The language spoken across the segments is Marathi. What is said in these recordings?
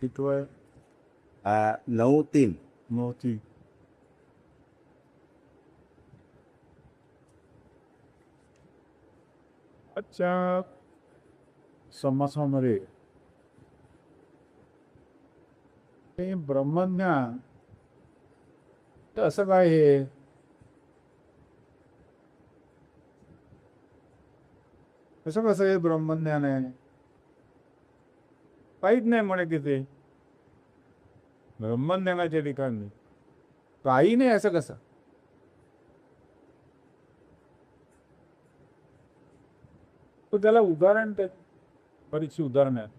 कितवं 9-3. नव्हती. आजच्या समासामध्ये हे ब्रह्मज्ञान तर असं काय आहे? कसं हे ब्रह्मज्ञान आहे? काहीच नाही म्हणे तिथे ब्रह्मज्ञानाच्या ठिकाणी काही नाही. असं कसं? तो त्याला उदाहरण बरीचशी उदाहरण आहेत.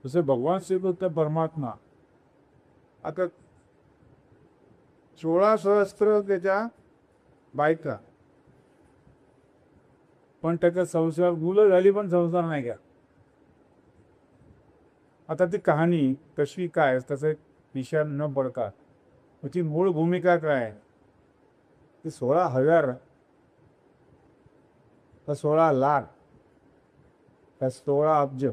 जसे भगवान श्रीकृष्ण परमात्मा आता 16 सहस्त्र त्याच्या बायका, पण त्याचा संसार मुलं झाली पण संसार नाही का. आता ती कहाणी कशी काय त्याचा एक विषय न पडता त्याची मूळ भूमिका काय ती 16,000 का 16 लाख का 16 अब्ज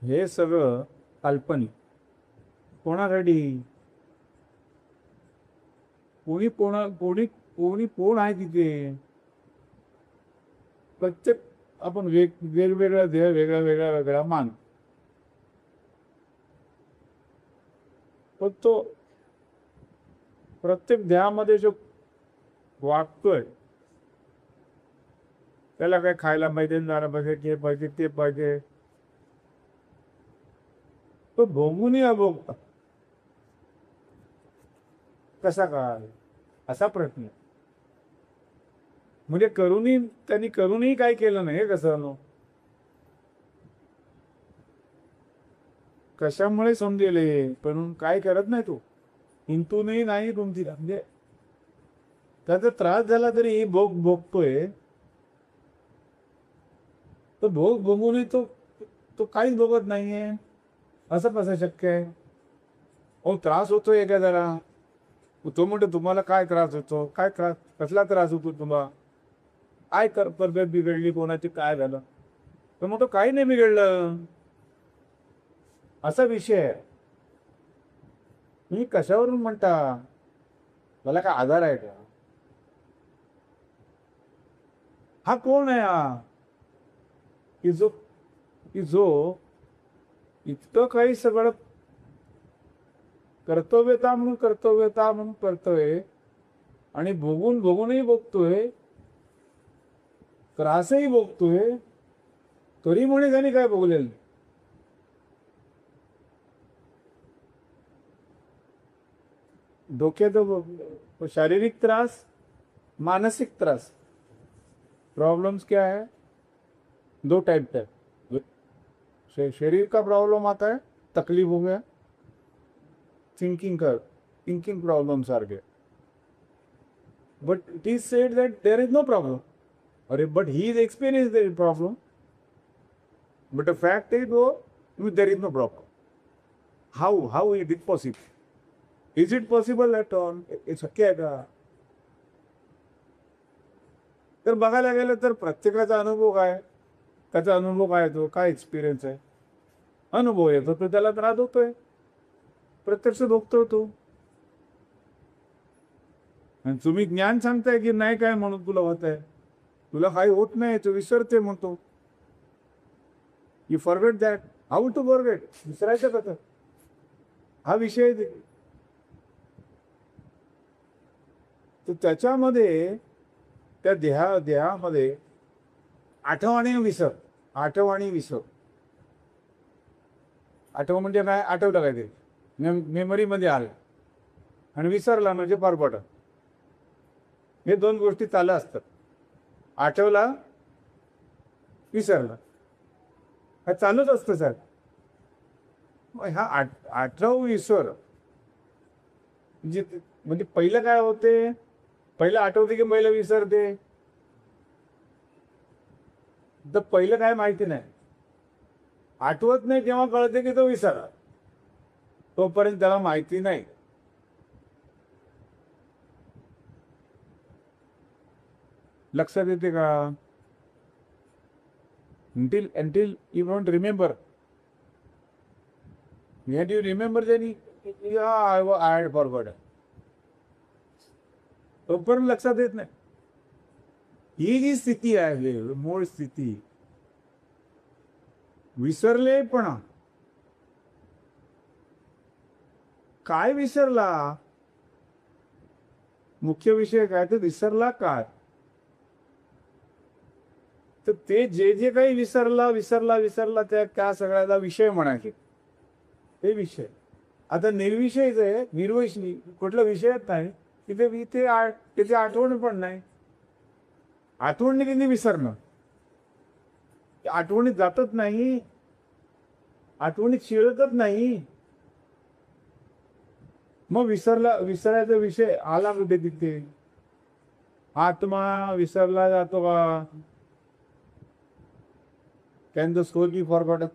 हे सगळं काल्पनिक. कोणासाठी? कोण आहे तिथे? प्रत्येक आपण वेगवेगळा देह वेगळा मान, पण तो प्रत्येक देहामध्ये जो वागतोय त्याला काय खायला पाहिजे, जायला पाहिजे, ते पाहिजे, ते पाहिजे, तो भोगूनही अभोगता कसा काय असा प्रश्न. म्हणजे त्यांनी काय केलं नाही. कसं कशामुळे समजेल पण काय करत नाही तो हिंतूनही नाही तुमची. म्हणजे त्याचा त्रास झाला तरी भोगतोय. तो भोगूनही तो काहीच भोगत नाहीये. असं कसं शक्य आहे? त्रास होतोय एखाद्याला, तो म्हणतो तुम्हाला काय त्रास होतो? काय त्रास? कसला त्रास होतो तुम्हाला? काय तब्येत बिघडली, कोणाची काय झालं? तर मग तो काही नाही बिघडलं असा विषय आहे. तुम्ही कशावरून म्हणता मला काय आधार आहे का? हा कोण आहे की जो इतकं काही सगळं कर्तव्यता म्हणून करतोय आणि भोगूनही भोगतोय, त्रासही भोगतोय, तरी म्हणे त्यांनी काय भोगलेलं नाही. डोक्यात शारीरिक त्रास, मानसिक त्रास. प्रॉब्लम्स क्या है? 2 टाइप है. शरीर का प्रॉब्लम आता है, तकलीफ हो गया, थिंकिंग प्रॉब्लम्स आर गए. But it is said that there is no problem. But he is experiencing the problem. But the fact is, there is no problem. How is it possible? Is it possible at all? शक्य आहे का? तर बघायला गेलं तर प्रत्येकाचा अनुभव काय, त्याचा अनुभव काय येतो, काय एक्सपिरियन्स आहे, अनुभव येतो तो त्याला त्रास होतोय, प्रत्यक्ष भोगतोय तो. आणि तुम्ही ज्ञान सांगताय की नाही काय म्हणून तुला होत आहे, तुला काही होत नाही, तू विसरते म्हणतो. You forget that. How to forget? विसरायचं कसं? हा विषय. तर त्याच्यामध्ये त्या देहामध्ये आठव आणि विसर. आठव म्हणजे काय? आठवलं काय ते मेमरीमध्ये आलं आणि विसरला म्हणजे परपट. हे 2 गोष्टी चालू असतात. आठवला, विसरला, हा चालूच असतं सर. हा आठव विसर म्हणजे पहिलं काय होते? पहिलं आठवते की पहिलं विसरते? तर पहिलं काय माहिती नाही, आठवत नाही तेव्हा कळते की तो विसरला, तोपर्यंत त्याला माहिती नाही. लक्षात येते का? until you don't remember. When you remember, then I had forgotten. तोपर्यंत लक्षात येत नाही. ही जी स्थिती आहे, मूळ स्थिती, विसरलेपणा. काय विसरला? मुख्य विषय काय? तर विसरला काय? तर ते जे काही विसरला त्या सगळ्याला विषय म्हणायचे. ते विषय आता निर्विषयच आहे, निर्विषयी कुठला विषयच नाही. तिथे आठवण पण नाही. आठवणी तिने विसरणं, आठवणीत जातच नाही, आठवणीत शिरतच नाही. मग विसरायचा विषय आला कुठे? तिथे आत्मा विसरला जातो का? Can the soul be forgotten?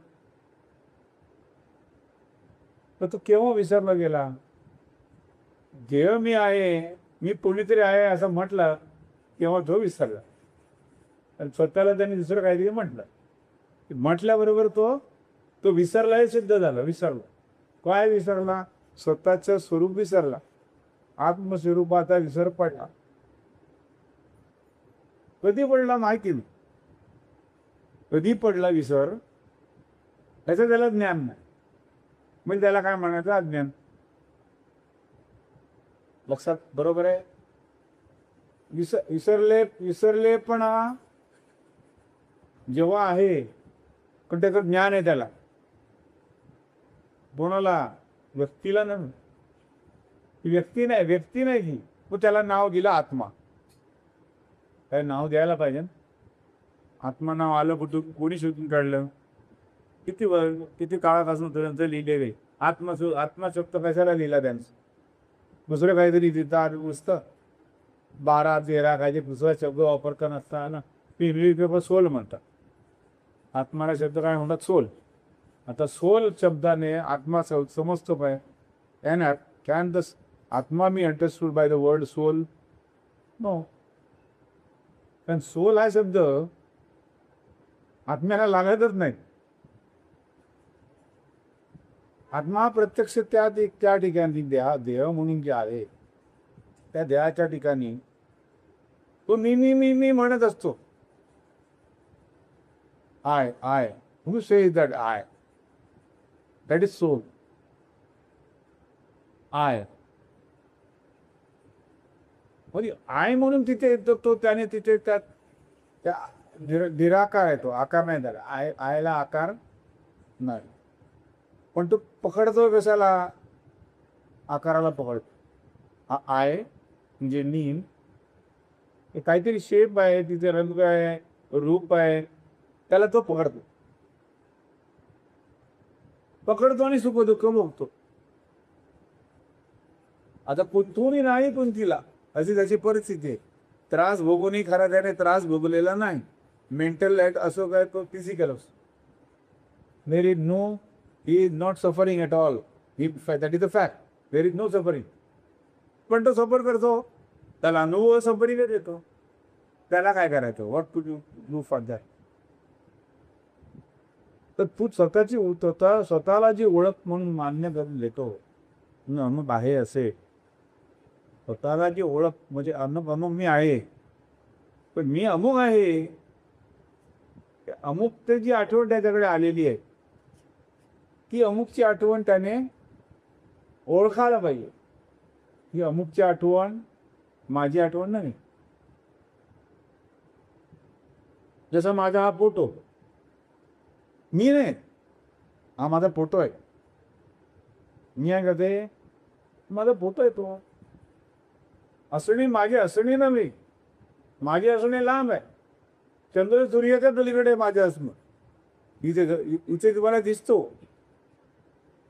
तर तो केव्हा विसरला गेला? जेव्हा मी आहे, मी कोणीतरी आहे असं म्हटलं, तेव्हा तो विसरला. आणि स्वतःला त्यांनी दुसरं काहीतरी म्हटल्याबरोबर तो विसरला हे सिद्ध झालं. विसरला काय? विसरला स्वतःचं स्वरूप विसरला. आत्मस्वरूपाचा विसर पडला. कधी पडला माहिती नाही. कधी पडला विसर याचं त्याला ज्ञान नाही. म्हणजे त्याला काय म्हणायचं? अज्ञान. लक्षात बरोबर आहे? विसरलेपणा जेव्हा आहे, पण त्याचं ज्ञान आहे त्याला. कोणाला? व्यक्तीला नाही. व्यक्ती नाही ही. मग त्याला नाव दिलं आत्मा. काय नाव द्यायला पाहिजे? आत्मा नाव आलं कुठून? कोणी शोधून काढलं? किती काळापासून त्यांचं लिहिलेलं आहे. आत्मा शब्द कशाला लिहिला त्यांचं? दुसरं काहीतरी लिहितात नुसतं 12-13 काहीतरी दुसरा शब्द वापरता नसताना पेपर सोल म्हणतात. आत्माला शब्द काय म्हणतात? सोल. आता सोल शब्दाने आत्मा समजतो काय? Can the atma be understood by the word soul? No. कारण सोल हा शब्द आत्म्याला लागतच नाही. आत्मा प्रत्यक्ष त्या ठिकाणी देह म्हणून जे आहे, त्या देहाच्या ठिकाणी तो मी म्हणत असतो. I who says that I? That is soul. I I म्हणून तिथे येतो तो. त्याने तिथे त्या निराकार आहे. तो आकार नाही त्याला. आयला आकार नाही. पण तो पकडतो कशाला? आकाराला पकडतो. आय म्हणजे नीम, काहीतरी शेप आहे, तिथे रंग आहे, रूप आहे, त्याला तो पकडतो आणि सुख दुःख भोगतो. आता कुठूनही नाही कोणतीला अशी त्याची परिस्थिती आहे. त्रास भोगूनही खरा त्याने त्रास भोगलेला नाही. मेंटल असो काय तो फिजिकल असो. There is no, he is not suffering at all. That is a fact. There is no suffering. पण तो सफर करतो, त्याला अनुभव सफरिंगच येतो. त्याला काय करायचं? What to do for that? तर तू स्वतःला जी ओळख म्हणून मान्य करून देतो, अमुक आहे असे स्वतःला जी ओळख, म्हणजे अमुक मी आहे. पण मी अमुक आहे, अमुक ते जी आठवण त्याच्याकडे आलेली आहे, ती अमुकची आठवण त्याने ओळखायला पाहिजे. ही अमुकची आठवण माझी आठवण नाही. जसं माझा हा फोटो मी नाही, हा माझा फोटो आहे. मी आहे का ते? माझा फोटो आहे तो. असणे माझी असणे नव्हे. माझी असणे लांब आहे. चंद्र सूर्याच्या पलीकडे माझे असणं इथे तुम्हाला दिसतो.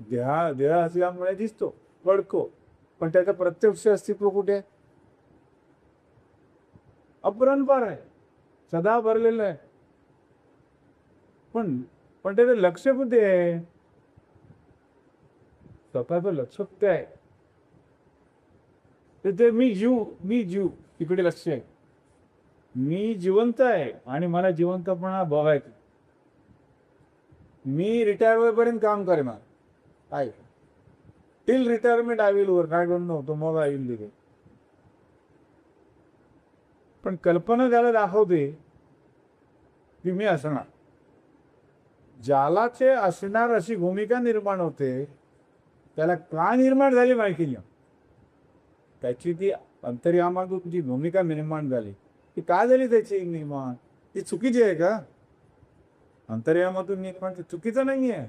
देह असल्यामुळे दिसतो, कळतो. पण त्याचं प्रत्यक्ष अस्तित्व कुठे? अपरंपार आहे, सदा भरलेलं आहे. पण त्याचं लक्ष कुठे आहे? स्वतःचं लक्ष कुठे आहे? ते मी जीव इकडे लक्ष आहे. मी जिवंत आहे आणि मला जिवंतपणा बघायचा. मी रिटायर होईपर्यंत काम करेन. काय till retirement I will work. I don't know tomorrow I will live. पण कल्पना त्याला दाखवते की मी असणार. ज्यालाचे असणार अशी भूमिका निर्माण होते त्याला का निर्माण झाली माहिती नाही. त्याची ती अंतर्यामातून जी भूमिका निर्माण झाली ती का झाली त्याची निर्माण, ती चुकीची आहे का? अंतर्यामातून निर्माण चुकीचं नाही आहे.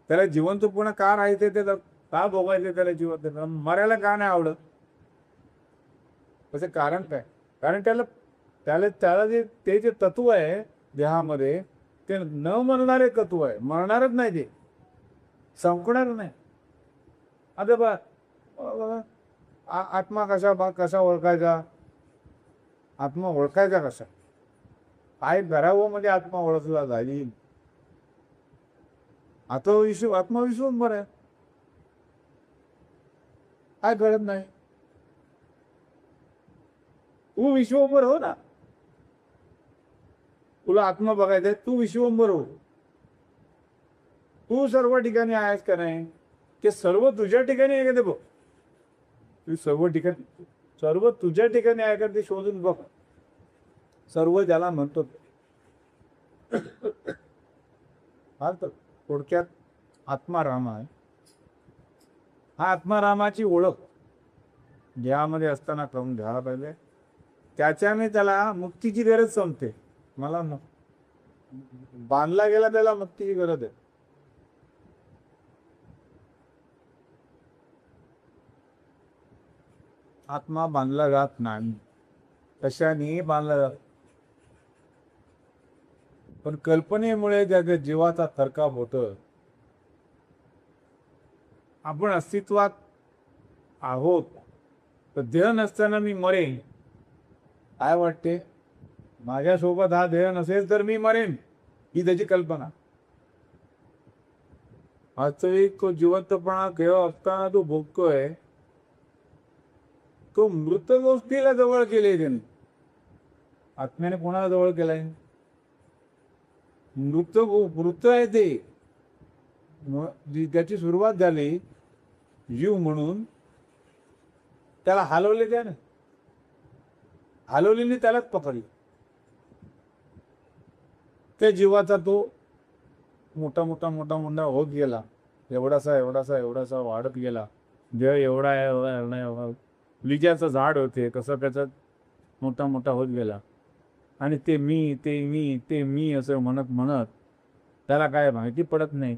त्याला जिवंतपणा का राहायचं, ते का भोगायचं, त्याला जिवंत मरायला का नाही आवडत? त्याचं कारण काय? कारण त्याला त्याला त्याला जे तत्व आहे देहामध्ये ते न मरणारे तत्व आहे. मरणारच नाही, ते संपणार नाही. आता बा आत्मा कसा ओळखायचा? आत्मा ओळखायचा कसा? काय करावं म्हणजे आत्मा ओळखला जाईल? आत्मविश्वास आहे, काय कळत नाही. तू विश्वंभर हो ना. तुला आत्मा बघायचा, तू विश्वंभर हो. तू सर्व ठिकाणी आहेस का नाही? ते सर्व तुझ्या ठिकाणी आहे का ते बघ. तू सर्व तुझ्या ठिकाणी आहे का ते शोधून बघ. सर्व ज्याला म्हणतो हा तर थोडक्यात आत्माराम आहे. हा आत्मारामाची ओळख ज्यामध्ये असताना करून घ्यायला पाहिजे. त्याच्याने त्याला मुक्तीची गरज संपते. मला बांधला गेला त्याला मुक्तीची गरज आहे. आत्मा बांधला जात नाही, कशाने बांधला जात. पण कल्पनेमुळे ज्या जीवाचा थरकाप होतं. आपण अस्तित्वात आहोत तर देह नसताना मी मरेन काय वाटते? माझ्यासोबत हा देह नसेल तर मी मरेन, ही त्याची कल्पना. वास्तविक तो जिवंतपणा केव्हा असताना तो भोगतोय, तो मृत गोष्टीला जवळ केले त्याने. आत्म्याने कोणाला जवळ केलाय? मृत आहे ते. त्याची सुरुवात झाली जीव म्हणून, त्याला हलवले त्याने. हलवलीने त्यालाच पकडले. त्या जीवाचा तो मोठा मोठा मोठा मोठा होत गेला. एवढासा वाढत गेला. देह एवढा लिजाचं झाड होते कसं त्याचा मोठा मोठा होत गेला. आणि ते मी असं म्हणत त्याला काय माहिती पडत नाही.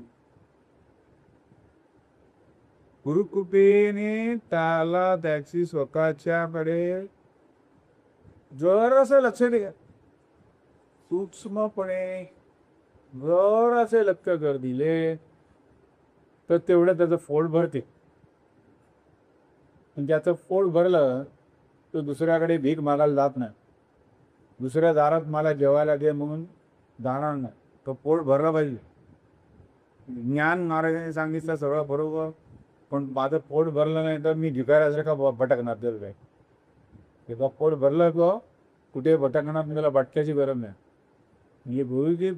गुरुकृपेने त्याला त्याची स्वतःच्याकडे जरासं लक्ष द्या. सूक्ष्मपणे जरासे लक्ष कर दिले तर तेवढं त्याचं पोट भरते. पण त्याचं पोट भरलं तर दुसऱ्याकडे भीक मागायला जात नाही. दुसऱ्या दारात मला जेवायला दे म्हणून जाणार नाही. तो पोट भरला पाहिजे. ज्ञान महाराजांनी सांगितलं सगळं बरोबर, पण माझं पोट भरलं नाही तर मी भिकाऱ्यासारखा भटकणार. तर काय तेव्हा पोट भरलं तो कुठे भटकणार, मला भटक्याची गरज नाही. म्हणजे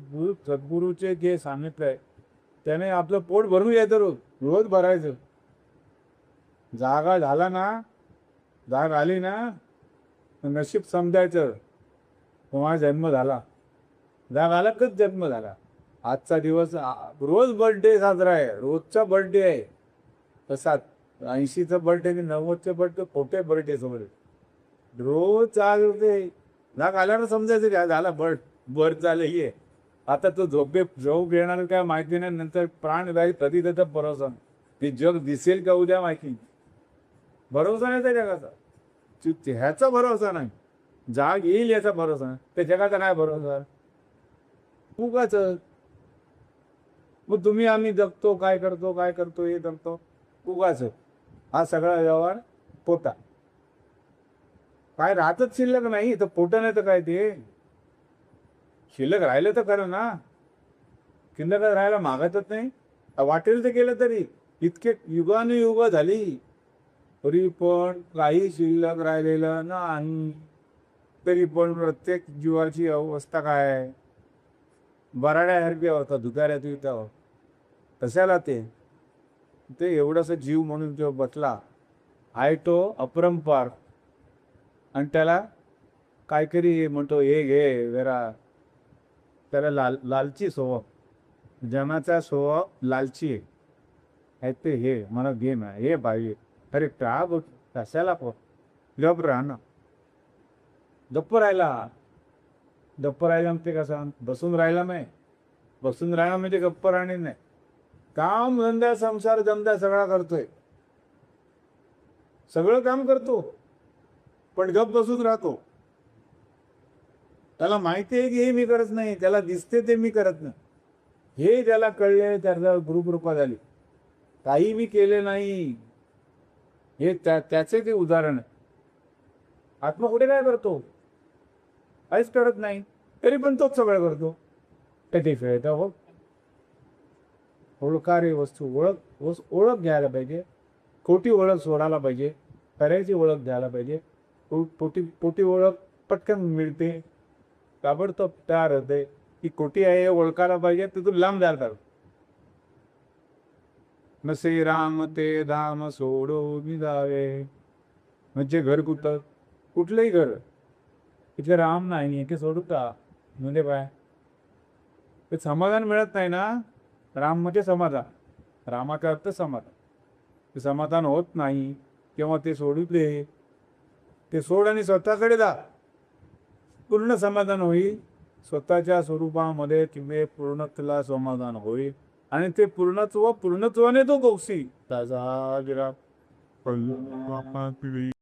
सद्गुरूचे जे सांगितलं आहे त्याने आपलं पोट भरून यायचं. रोज भरायचं. जागा झाला ना, जाग आली ना, नशीब समजायचं तुम्हाला जन्म झाला. जाग आला कच जन्म झाला. आजचा दिवस रोज बर्थडे साजरा आहे. रोजचा बर्थडे आहे. तसाच 80चा बर्थडे आणि 90चे बर्थडे खोटे बर्थडे समज. रोज जाग होते. जाग आल्यावर समजायचं काय झाला, बर्थ झालं. हे आता तो झोप येणार काय माहिती नाही. नंतर प्राण जाईल कधी त्याचा भरोसा नाही. ते जग दिसेल का उद्या माहिती. भरोसा नाही त्या जगाचा. ह्याचा भरोसा नाही. जाग येईल याचा भरोसा नाही. त्या जगाचा काय भरोसा? उगाच मग तुम्ही आम्ही जगतो काय करतो हे करतो उगाच. हा सगळा व्यवहार पोटा. काय राहतच शिल्लक नाही तर पोटा नाही तर काय ते शिल्लक राहिलं तर खरं ना. शिल्लक राहायला मागतच नाही. वाटेल ते केलं तरी इतके युगानुयुग झाली तरी पण काही शिल्लक राहिलेलं नाही. तरी पण प्रत्येक जीवाची अवस्था काय आहे, बराड्यासारखी अवस्था, धुताऱ्यात येतं. कशाला ते ते एवढंसं जीव म्हणून जो बसला आहे तो अपरंपार, आणि त्याला काहीतरी म्हणतो हे घे जरा, त्याला लालची स्वभाव, जनाचा स्वभाव लालची आहे ते, हे मला घे ना, हे पाहिजे. अरे का बघ, कशाला गप राहा ना, गप्प राहिला ते कसा, बसून राहिला नाही. बसून राहिला म्हणजे गप्प राहणे नाही. काम धंदा संसार धंदा सगळा करतोय, सगळं काम करतो, पण गप बसून राहतो. त्याला माहिती आहे की हे मी करत नाही, त्याला दिसते ते मी करत नाही, हे त्याला कळले, त्याला गुरुकृपा झाली. काही मी केले नाही, हे त्याचे ते उदाहरण आहे. आत्मा कुठे काय करतो, काहीच करत नाही, तरी पण तोच सगळं करतो. ते खेळता हो, ओळखारे वस्तू, ओळख घ्यायला पाहिजे. खोटी ओळख सोडायला पाहिजे, खऱ्याची ओळख घ्यायला पाहिजे. पोटी ओळख पटकन मिळते, ताबडतोब तयार होते. की खोटी आहे हे ओळखायला पाहिजे, तिथून लांब जायला पाहिजे. नसे राम ते धाम सोडून जावे, म्हणजे घर कुठं, कुठलंही घर, इथे राम नाही, इथे सोडून का म्हणजे काय, ते समाधान मिळत नाही ना. राम म्हणजे समाधान, रामाचा अर्थ समाधान. ते समाधान होत नाही तेव्हा ते सोडू दे, ते सोड आणि स्वतःकडे जा, पूर्ण समाधान होईल. स्वतःच्या स्वरूपामध्ये किंवा पूर्ण तुला समाधान होईल, आणि ते पूर्णत्वाने तो गौसी त्याचा